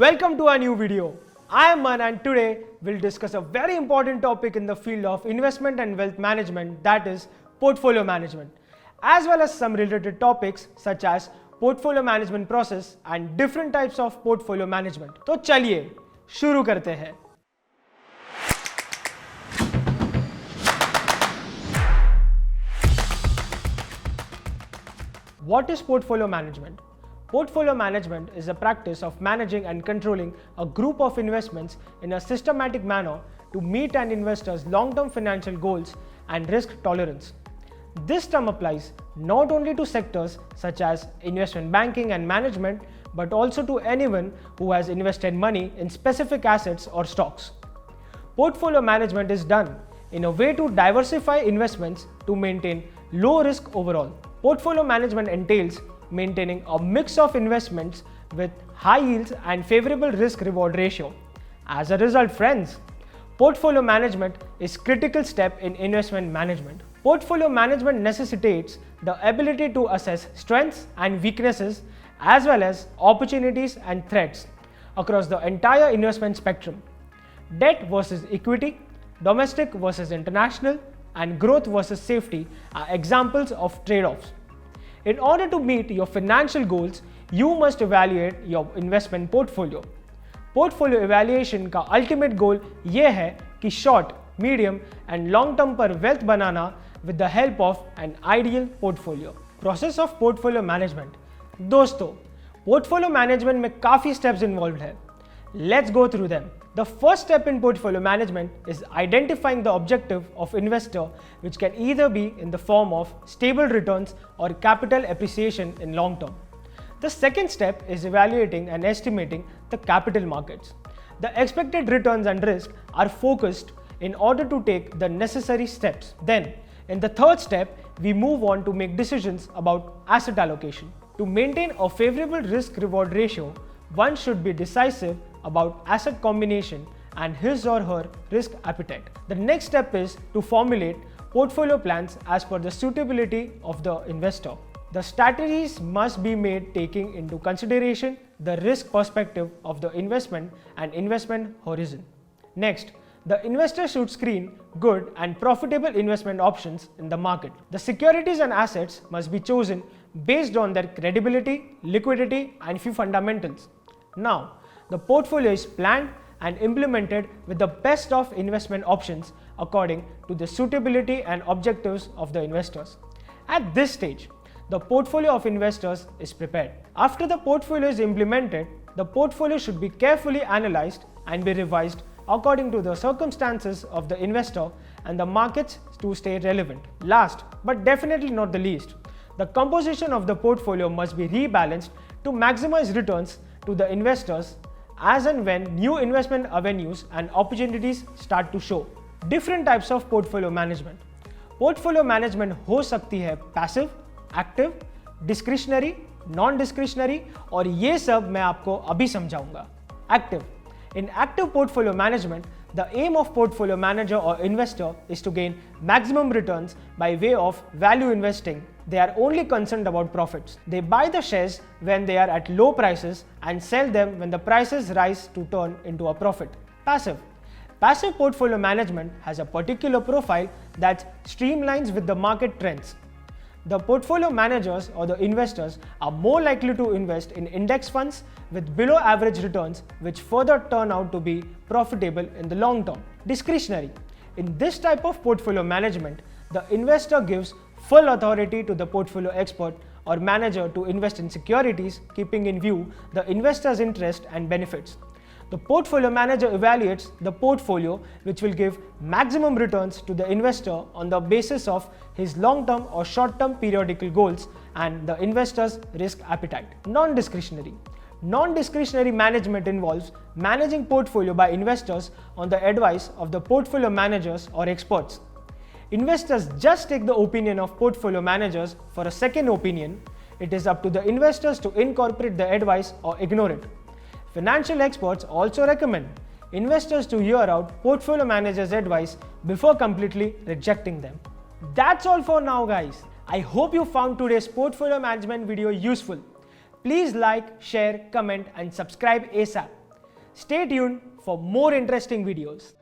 Welcome to our new video. I am Man and today we'll discuss a very important topic in the field of investment and wealth management, that is portfolio management, as well as some related topics such as portfolio management process and different types of portfolio management. तो चलिए शुरू करते हैं. What is portfolio management? Portfolio management is the practice of managing and controlling a group of investments in a systematic manner to meet an investor's long-term financial goals and risk tolerance. This term applies not only to sectors such as investment banking and management, but also to anyone who has invested money in specific assets or stocks. Portfolio management is done in a way to diversify investments to maintain low risk overall. Portfolio management entails maintaining a mix of investments with high yields and favorable risk-reward ratio. As a result, friends, portfolio management is a critical step in investment management. Portfolio management necessitates the ability to assess strengths and weaknesses as well as opportunities and threats across the entire investment spectrum. Debt versus equity, domestic versus international, and growth versus safety are examples of trade-offs. In order to meet your financial goals, you must evaluate your investment portfolio. Portfolio evaluation का ultimate goal ये है कि short, medium and long term पर wealth banana with the help of an ideal portfolio. Process of portfolio management. दोस्तों, portfolio management में काफी steps involved है. Let's go through them. The first step in portfolio management is identifying the objective of investor, which can either be in the form of stable returns or capital appreciation in long term. The second step is evaluating and estimating the capital markets. The expected returns and risk are focused in order to take the necessary steps. Then, in the third step, we move on to make decisions about asset allocation. To maintain a favorable risk-reward ratio, one should be decisive about asset combination and his or her risk appetite. The next step is to formulate portfolio plans as per the suitability of the investor. The strategies must be made taking into consideration the risk perspective of the investment and investment horizon. Next, the investor should screen good and profitable investment options in the market. The securities and assets must be chosen based on their credibility, liquidity, and few fundamentals. Now, the portfolio is planned and implemented with the best of investment options according to the suitability and objectives of the investors. At this stage, the portfolio of investors is prepared. After the portfolio is implemented, the portfolio should be carefully analyzed and be revised according to the circumstances of the investor and the markets to stay relevant. Last, but definitely not the least, the composition of the portfolio must be rebalanced to maximize returns to the investors as and when new investment avenues and opportunities start to show. Different types of portfolio management. Portfolio management हो सकती है passive, active, discretionary, non-discretionary और ये सब मैं आपको अभी समझाऊंगा. Active. In active portfolio management, the aim of portfolio manager or investor is to gain maximum returns by way of value investing. They are only concerned about profits. They buy the shares when they are at low prices and sell them when the prices rise to turn into a profit. Passive. Passive portfolio management has a particular profile that streamlines with the market trends. The portfolio managers or the investors are more likely to invest in index funds with below average returns, which further turn out to be profitable in the long term. Discretionary. In this type of portfolio management, the investor gives full authority to the portfolio expert or manager to invest in securities, keeping in view the investor's interest and benefits. The portfolio manager evaluates the portfolio, which will give maximum returns to the investor on the basis of his long-term or short-term periodical goals and the investor's risk appetite. Non-discretionary. Non-discretionary management involves managing portfolio by investors on the advice of the portfolio managers or experts. Investors just take the opinion of portfolio managers for a second opinion. It is up to the investors to incorporate the advice or ignore it. Financial experts also recommend investors to hear out portfolio managers' advice before completely rejecting them. That's all for now, guys. I hope you found today's portfolio management video useful. Please like, share, comment and subscribe ASAP. Stay tuned for more interesting videos.